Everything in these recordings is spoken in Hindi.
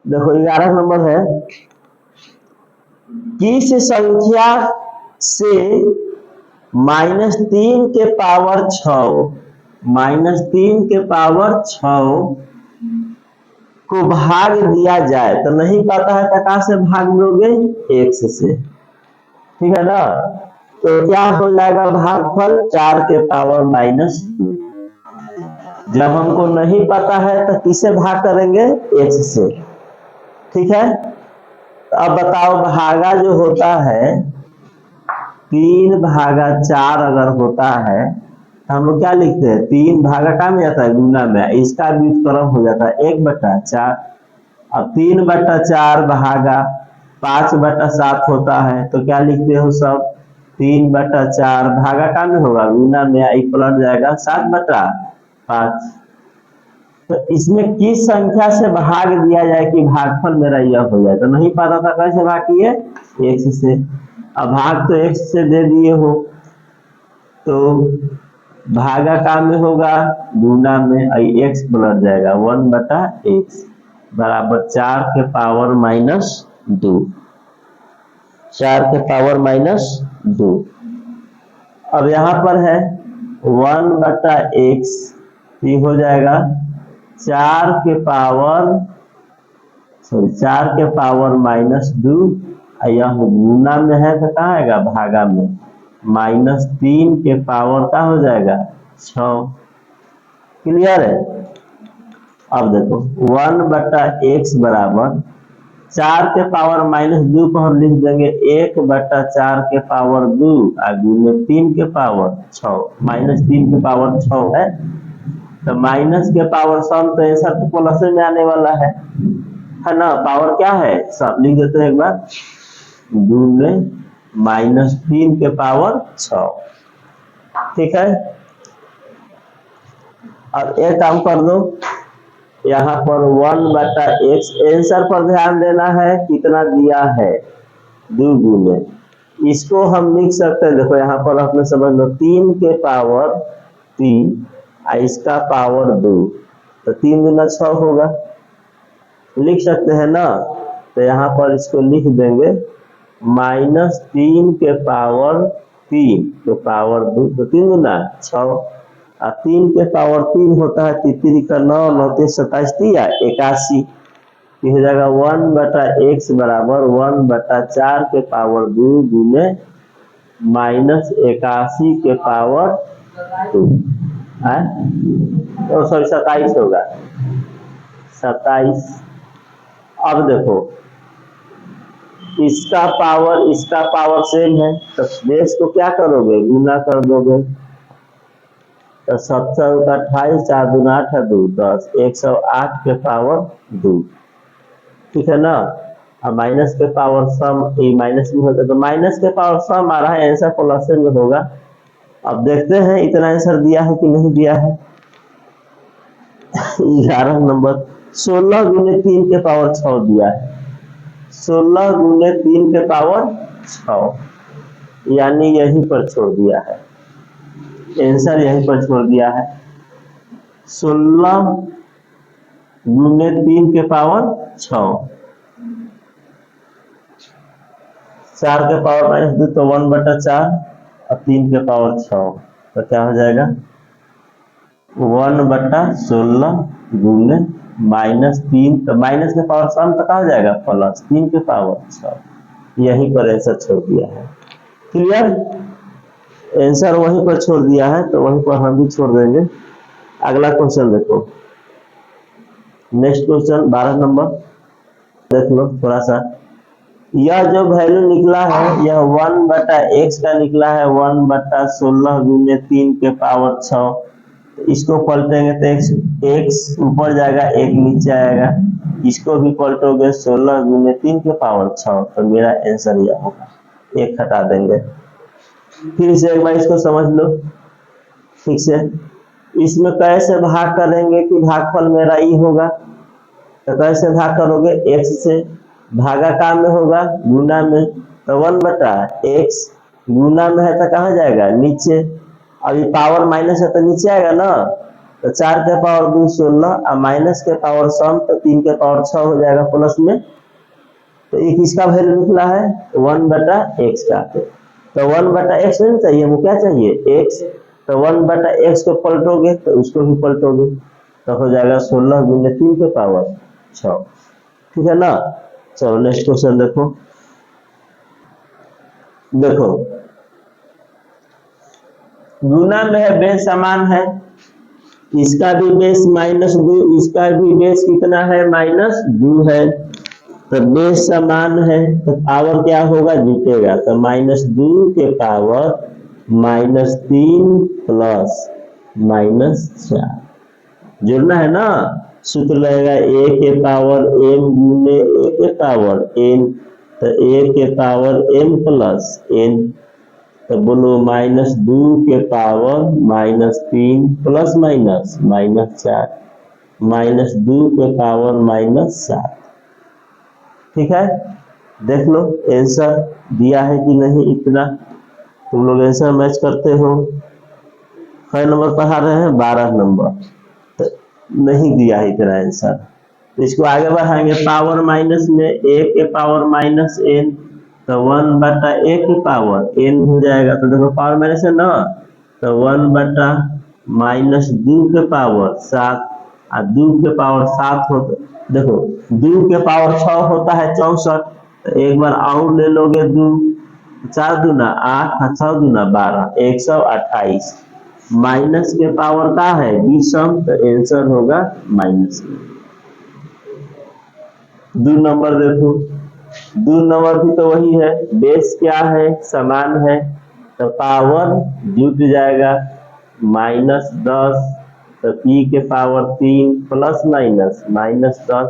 देखो 11 नंबर है, किस संख्या से -3 के पावर 6 को भाग दिया जाए, तो नहीं पता है तो कहां से भाग दोगे, x से, ठीक है ना। तो क्या हो जाएगा भागफल 4 के पावर -2। जब हमको नहीं पता है तो किसे भाग करेंगे, x से, ठीक है। तो अब बताओ भागा जो होता है 3/4 अगर होता है तो हम लोग क्या लिखते हैं, 3 भागा का में जाता है गुना में, इसका व्युत्क्रम हो जाता है 1/4। अब 3/4 भागा 5/7 होता है, तो क्या लिखते हो सब, 3/4 भागा का में होगा गुना में, एक पलट जाएगा 7/5। तो इसमें किस संख्या से भाग दिया जाए कि भागफल मेरा यह हो जाए, तो नहीं पता था कैसे भाग किए, x से। अब भाग तो x से दे दिए हो, तो भागा का में होगा गुना में, x पलट जाएगा 1/x बराबर 4 के पावर -2, 4 के पावर -2। अब यहाँ पर है 1/x, ये हो जाएगा 4 के पावर -2, यह गुना में है तो कहाँ आएगा, भागा में, -3 के पावर का हो जाएगा 6। क्लियर है। अब देखो 1/x बराबर 4 के पावर -2 को हम लिख देंगे 1/4 के पावर 2 गुने 3 के पावर 6, -3 के पावर 6 है, तो माइनस के पावर सम तो ऐसा तो प्लस में आने वाला है ना, पावर क्या है सब लिख देते हैं एक बार, गुने -3 के पावर 6, ठीक है। अब एक काम कर दो, यहाँ पर 1/x, आंसर पर ध्यान देना है कितना दिया है, 2 गुने, इसको हम लिख सकते हैं, देखो यहाँ पर अपने समझ लो 3 के पावर 3 इसका पावर 2, तो 3 गुना 6 होगा, लिख सकते हैं ना। तो यहाँ पर इसको लिख देंगे -3 के पावर 3 के पावर 2, तो 3 गुना 6, और 3 के पावर 3 होता है 3 का 9, 9 27 81, हो जाएगा 1/x बराबर 1/4 के पावर 2 गुने -81 के पावर 2, तो सॉरी 27 होगा, 27। अब देखो इसका पावर सेम है, तो बेस को क्या करोगे, गुना कर दोगे, तो 70 का 28, 4 दूना 8 2 10, 108 के पावर 2, ठीक है ना। अब माइनस के पावर सम, ये माइनस भी होता है, तो माइनस के पावर सम आ रहा है, आंसर प्लस में होगा। अब देखते हैं इतना आंसर दिया है कि नहीं दिया है। 11 नंबर 16 गुने 3 के पावर 6 दिया है, 16 गुने 3 के पावर 6, यानी यहीं पर छोड़ दिया है, आंसर यहीं पर छोड़ दिया है। 16 गुने 3 के पावर 6, 4 के पावर -2 तो 1/4 और 3 के पावर 6, तो क्या हो जाएगा 1/16 गुने -3, तो माइनस के पावर सम तक हो जाएगा प्लस 3 के पावर 6, यहीं पर आंसर छोड़ दिया है। क्लियर, आंसर वहीं पर छोड़ दिया है, तो वहीं पर हम भी छोड़ देंगे। अगला क्वेश्चन देखो, नेक्स्ट क्वेश्चन 12 नंबर देख लो थोड़ा सा। यह जो वैल्यू निकला है यह 1/x का निकला है, 1/16 गुने 3 के पावर 6, इसको पलटेंगे तो x ऊपर जाएगा, 1 नीचे आएगा, इसको भी पलटोगे 16 गुने 3 के पावर 6, तो मेरा आंसर यह होगा, 1 हटा देंगे। फिर से एक बार इसको समझ लो ठीक से, इसमें कैसे भाग करेंगे कि भागफल मेरा ई होगा, तो कैसे भाग करोगे, x से, भागा का में होगा गुना में, तो 1/x गुना में है तो कहाँ जाएगा, नीचे, अभी पावर माइनस है तो नीचे आएगा ना, तो 4 के पावर 2 16 और माइनस के पावर सम तो 3 के पावर 6 हो जाएगा प्लस में। तो ये किसका वैल्यू निकला है 1/x का। तो 1/x नहीं चाहिए, वो क्या चाहिए x। तो 1/x को पलटोगे तो उसको भी पलटोगे तो हो जाएगा 16 गुने 3 के पावर 6। ठीक है ना। चलो नेक्स्ट क्वेश्चन देखो। देखो गुना में है बेस समान है, इसका भी बेस -2, इसका भी बेस कितना है -2 है। तो बेस समान है तो पावर क्या होगा जुटेगा। तो -2 के पावर -3 प्लस -4 जोड़ना है ना। सूत्र रहेगा a के पावर m गुने a के पावर n। तो a के पावर m प्लस n। तो बोलो -2 के पावर -3 प्लस -4 -2 के पावर -7। ठीक है, देख लो आंसर दिया है कि नहीं। इतना तुम लोग आंसर मैच करते हो। कै नंबर पढ़ा रहे हैं 12 नंबर, तो नहीं दिया है इतना आंसर। तो इसको आगे बढ़ाएंगे पावर माइनस में a के पावर -n तो 1/a की पावर n हो जाएगा। तो देखो पावर माइनस है ना, तो 1/-2 के पावर 7 और 2 के पावर 7 होता। देखो 2 के पावर 6 होता है 64। तो एक बार और ले लोगे 2, 4 दूना 8 और 6 दूना 12 128। माइनस के पावर का है 20, तो आंसर होगा माइनस। 2 नंबर देखो, 2 नंबर भी तो वही है, बेस क्या है समान है। तो पावर जुट जाएगा -10 तो p के पावर 3 प्लस -10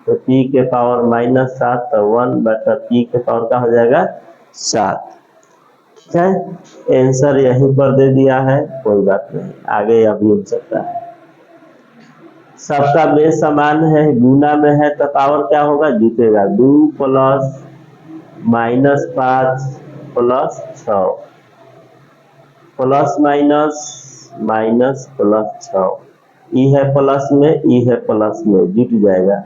तो p के पावर -7 तो 1/p के पावर का हो जाएगा 7। ठीक है, आंसर यहीं पर दे दिया है, कोई बात नहीं, आगे अभी हो सकता है। सबका बेस समान है, गुना में है तो पावर क्या होगा जुटेगा 2 plus -5 plus 6 plus minus plus 6। ई है प्लस में, ई है प्लस में, जुट जाएगा।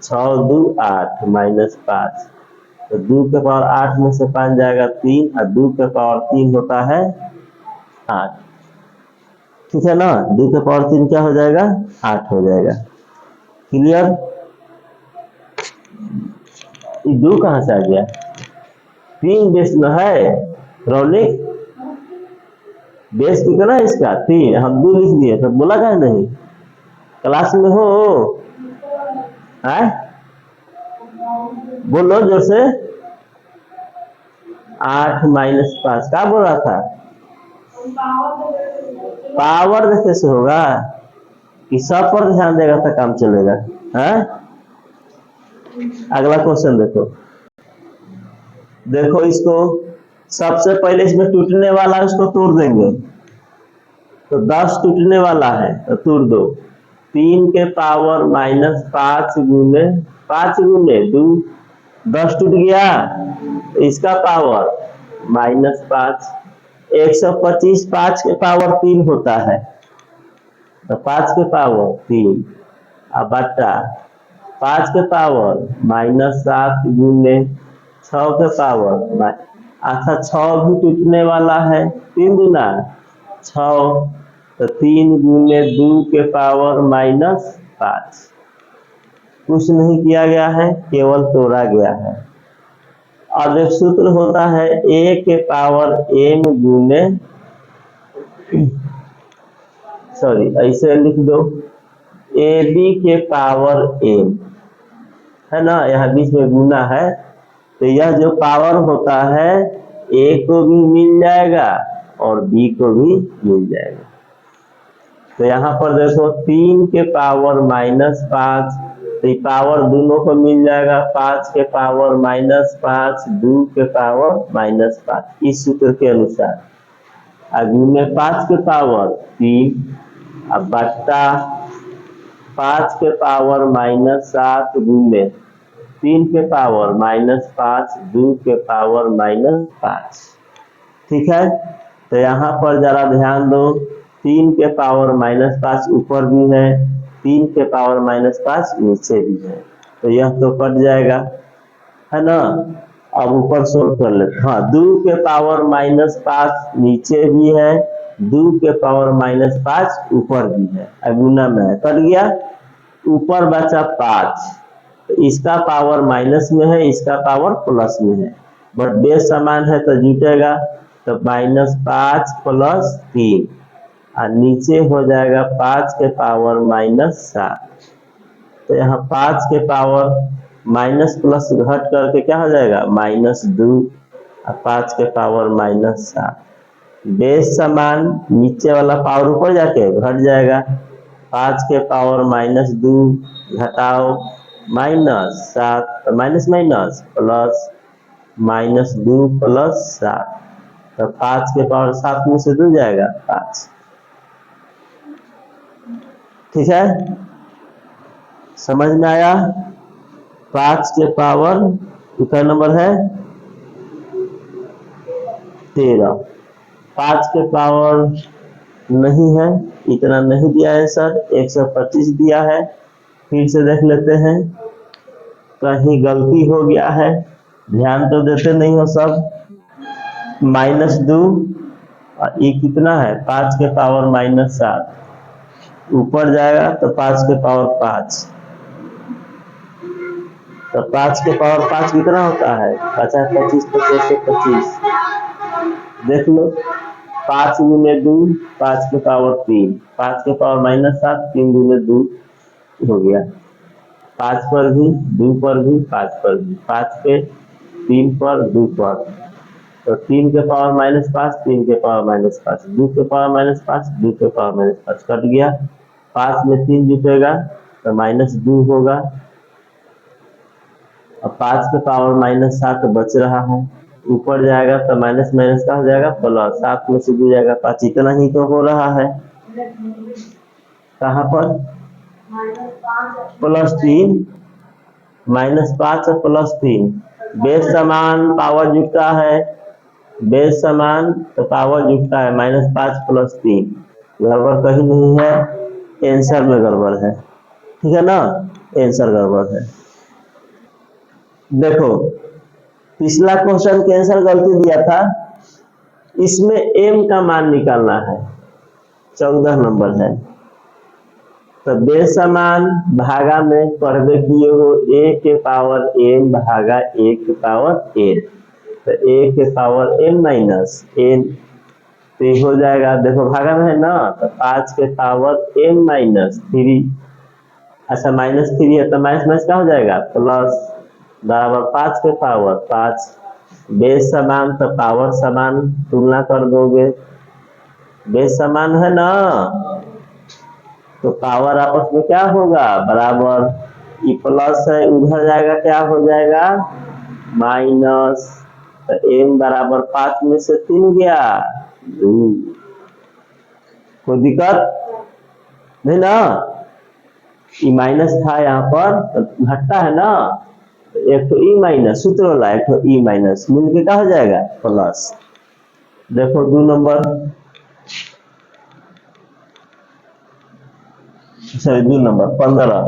6 2 8 -5 तो 2 के पावर 8 में से 5 जाएगा 3 और 2 के पावर 3 होता है 8। ठीक है ना, 2 के पावर 3 क्या हो जाएगा 8 हो जाएगा। क्लियर। ये 2 कहां से आ गया, 3 बेस में है रौनिक, बेस कितना है इसका 3, हम 2 लिख दिए तो बोला क्या नहीं क्लास में हो है? बोलो जोर से। 8 -5 क्या बोल रहा था, पावर देखे से होगा कि सब पर ध्यान देगा तो काम चलेगा है? अगला क्वेश्चन देखो। देखो इसको सबसे पहले इसमें टूटने वाला है उसको तोड़ देंगे। तो 10 टूटने वाला है तो तोड़ दो। 3 के पावर -5 गुने 5 गुने 2 10 टूट गया। इसका पावर -5 125 5 के पावर 3 होता है तो 5 के पावर 3 अब बटा 5 के पावर -7 गुने 6 के पावर अच्छा 6 भी टूटने वाला है 3 गुना 6 तो 3 गुने 2 के पावर -5। कुछ नहीं किया गया है, केवल तोड़ा गया है। और एक सूत्र होता है a के पावर m गुने सॉरी ऐसे लिख दो ab के पावर m है ना, यहाँ बीच में गुना है तो यह जो पावर होता है a को भी मिल जाएगा और b को भी मिल जाएगा। तो यहाँ पर देखो 3 के पावर -5 तो पावर दोनों को मिल जाएगा 5 के पावर -5 2 के पावर -5 इस सूत्र के अनुसार। गुने 5 के पावर 3 अब बट्टा 5 के पावर -7 गुने 3 के पावर -5 2 के पावर -5। ठीक है, तो यहाँ पर जरा ध्यान दो 3 के पावर -5 ऊपर भी है, 3 के पावर -5 नीचे भी है, तो यह तो कट जाएगा, है ना। अब ऊपर सोल्व कर लेते हैं। हाँ, 2 के पावर -5 नीचे भी है, 2 के पावर -5 ऊपर भी है, गुना में है, कट गया। ऊपर बचा 5, तो इसका पावर माइनस में है, इसका पावर प्लस में है, बट बेस समान है तो जुटेगा, तो -5 + 3 और नीचे हो जाएगा 5 के पावर -7, तो यहाँ 5 के पावर माइनस प्लस घट करके क्या हो जाएगा -2 और 5 के पावर -7। बेस समान, नीचे वाला पावर ऊपर जाके घट जाएगा, 5 के पावर -2 घटाओ -7, तो माइनस माइनस प्लस -2 + 7, तो 5 के पावर 7 में से 2 जाएगा 5। ठीक है, समझ में आया। 5 के पावर कितना नंबर है 13, 5 के पावर नहीं है, इतना नहीं दिया है सर, 125 दिया है। फिर से देख लेते हैं, कहीं गलती हो गया है, ध्यान तो देते नहीं हो सब। -2 और ये कितना है 5 के पावर -7, ऊपर जाएगा तो 5 के पावर 5, तो 5 के पावर 5 कितना होता है 50, 25, 25, देख लो। 5 गुने 2 5 के पावर 3, 5 के पावर -7, 3 गुने 2 हो गया, 5 पर भी 2 पर भी 5 पर भी, 5 पे 3 पर 2 पर, तो 3 के पावर -5, 3 के पावर -5, 2 के पावर -5, 2 के पावर -5 कट गया, 5 में 3 जुटेगा तो -2 होगा, और 5 के पावर -7 बच रहा है, ऊपर जाएगा तो माइनस माइनस का हो जाएगा प्लस, 7 में से 2 जाएगा 5, इतना ही तो हो रहा है। कहाँ पर +3, -5 और +3, बेस समान पावर जुटता है, बेस समान तो पावर जुटता है, -5 + 3, गड़बड़ कहीं नहीं है, आंसर में गड़बड़ है, ठीक है ना, आंसर गड़बड़ है। देखो पिछला क्वेश्चन के आंसर गलती दिया था, इसमें m का मान निकालना है, 14 नंबर है, तो बेसमान भागा में पढ़वे किए हो a के पावर n भागा a के पावर n, तो a के पावर n माइनस n, तो हो जाएगा, देखो भागा में है ना, तो 5 के पावर n -3, अच्छा -3 है तो माइनस माइनस क्या हो जाएगा प्लस, बराबर 5 के पावर 5, बेस समान तो पावर समान, तुलना कर दोगे, बेस समान है ना, तो पावर आपस में क्या होगा बराबर, ये प्लस है उधर जाएगा क्या हो जाएगा माइनस, तो m बराबर 5 में से 3 गया 2, कोई दिक्कत नहीं ना, ये माइनस था यहाँ पर तो घटता है ना, एक तो ई माइनस सूत्र वाला, एक तो ई माइनस मिलके क्या हो जाएगा प्लस। देखो 2 नंबर, सॉरी 2 नंबर 15,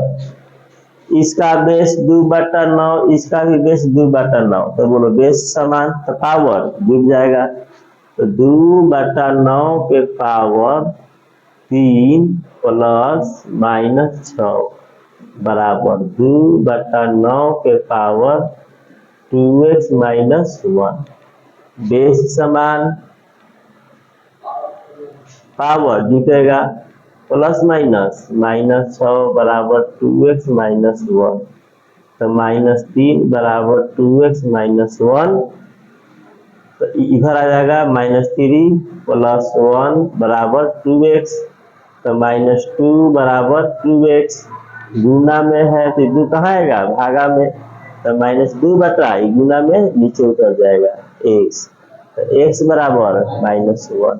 इसका बेस 2/9, इसका भी बेस 2/9, तो बोलो बेस समान तो पावर जुड़ जाएगा, तो 2/9 के पावर 3 प्लस -6 बराबर 2/9 के पावर 2x - 1, बेस समान पावर जुटेगा प्लस माइनस -6 बराबर 2x - 1, तो -3 बराबर 2x - 1, तो इधर आ जाएगा -3 + 1 बराबर 2x, तो -2 बराबर 2x, गुना में है तो 2 कहाँ आएगा भागा में, तो -2 बटा गुना में नीचे उतर जाएगा x, तो x बराबर -1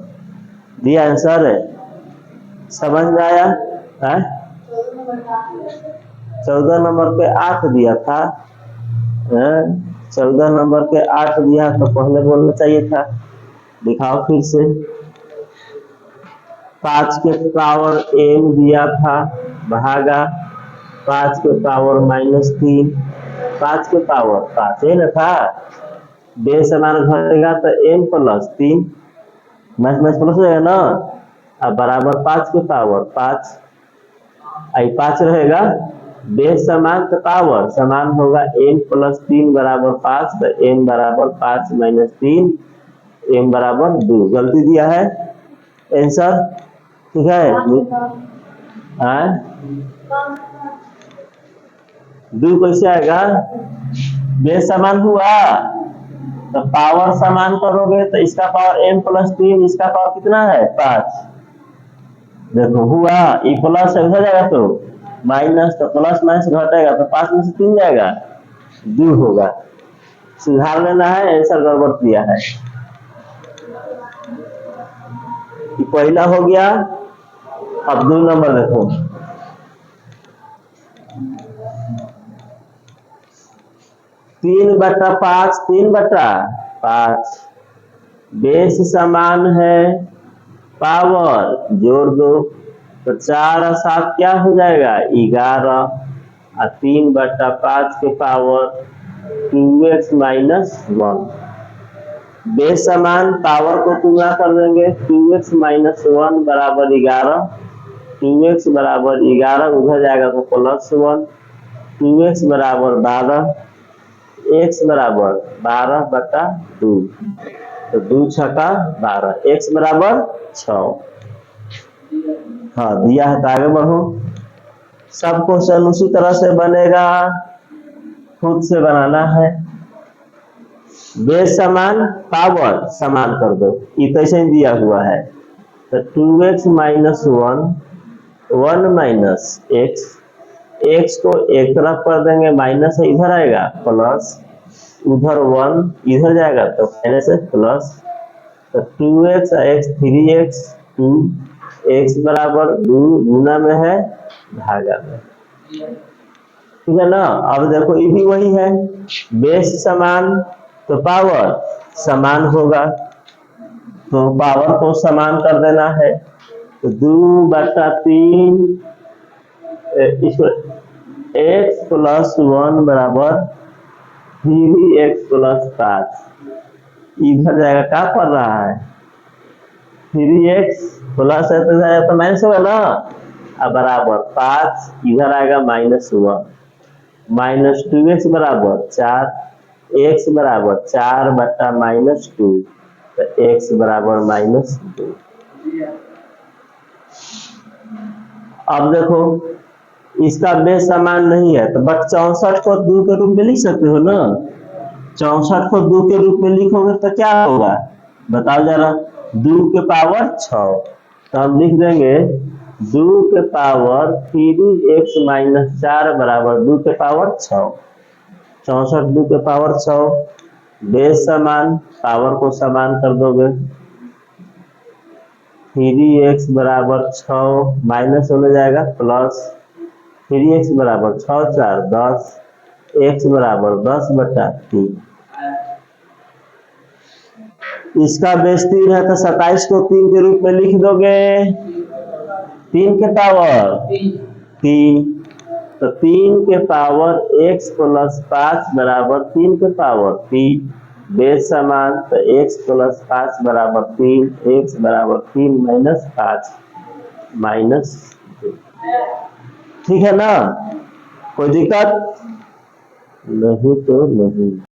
दिया आंसर है, समझ में आया है। 14 नंबर पे 8 दिया था, 14 नंबर पे 8 दिया तो पहले बोलना चाहिए था, दिखाओ फिर से 5 के पावर m दिया था भागा 5 के पावर -3, 5 के पावर 5 है ना था, बेस समान घटेगा तो m प्लस 3 मैथ प्लस हो जाएगा ना, अब बराबर 5 के पावर 5 आई 5 रहेगा, बेस समान तो पावर समान होगा m प्लस 3 बराबर 5, तो m बराबर 5 माइनस 3, m बराबर 2। गलती दिया है आंसर, ठीक है। हाँ 2 कैसे आएगा, बेस समान हुआ तो पावर समान करोगे तो इसका पावर m प्लस 3, इसका पावर कितना है 5, देखो हुआ ई प्लस हो जाएगा तो माइनस, तो प्लस माइनस घटेगा तो 5 में से 3 जाएगा 2 होगा। सुधार लेना है, आंसर गड़बड़ दिया है। पहला हो गया, अब 2 नंबर देखो, 3/5, 3/5 बेस समान है पावर जोड़ दो तो 4 और 7 क्या हो जाएगा 11, और 3/5 के पावर 2x माइनस 1, बेस समान पावर को तुलना कर देंगे, 2x माइनस 1 बराबर 11, 2x बराबर 11 उधर जाएगा तो प्लस 1, 2x बराबर 12, x बराबर 12/2, तो 2 छक्का 12, x बराबर 6। हाँ दिया है तो आगे बढ़ो, सब क्वेश्चन उसी तरह से बनेगा, खुद से बनाना है। बेस समान पावर समान कर दो, ये कैसे दिया हुआ है, तो 2x minus 1, 1 minus x, x को एक तरफ कर देंगे माइनस है इधर आएगा प्लस, उधर 1 इधर जाएगा तो माइनस है प्लस, तो 2x x 3x 2, x बराबर 2 गुना में है भागा में, ठीक है ना। अब देखो ये भी वही है, बेस समान तो पावर समान होगा, तो पावर को समान कर देना है, तो 2/3 इसको x प्लस 1 बराबर 3x प्लस 5, इधर जाएगा क्या पड़ रहा है 3x प्लस है तो जाएगा तो माइनस होगा ना, अब बराबर 5 इधर आएगा -1, माइनस 2x बराबर 4, x बराबर 4/-2, तो x बराबर -2। अब देखो इसका बेस समान नहीं है तो बट 64 को 2 के रूप में लिख सकते हो ना, 64 को 2 के रूप में लिखोगे तो क्या होगा बताओ जरा, 2 के पावर 6, तो हम लिख देंगे 2 के पावर 3x माइनस 4 बराबर 2 के पावर 6, 64 2 के पावर 6, बेस समान पावर को समान कर दोगे, 3x बराबर 6 माइनस होने जाएगा प्लस, 3x बराबर 6 4 10, x बराबर 10/3, इसका बेस 3 है तो 27 को 3 के रूप में लिख दोगे, 3 के पावर 3, तो 3 के पावर x प्लस 5 बराबर 3 के पावर 3, बेस समान तो x प्लस 5 बराबर 3, x बराबर 3 माइनस 5 -2, ठीक है ना, कोई दिक्कत नहीं तो नहीं।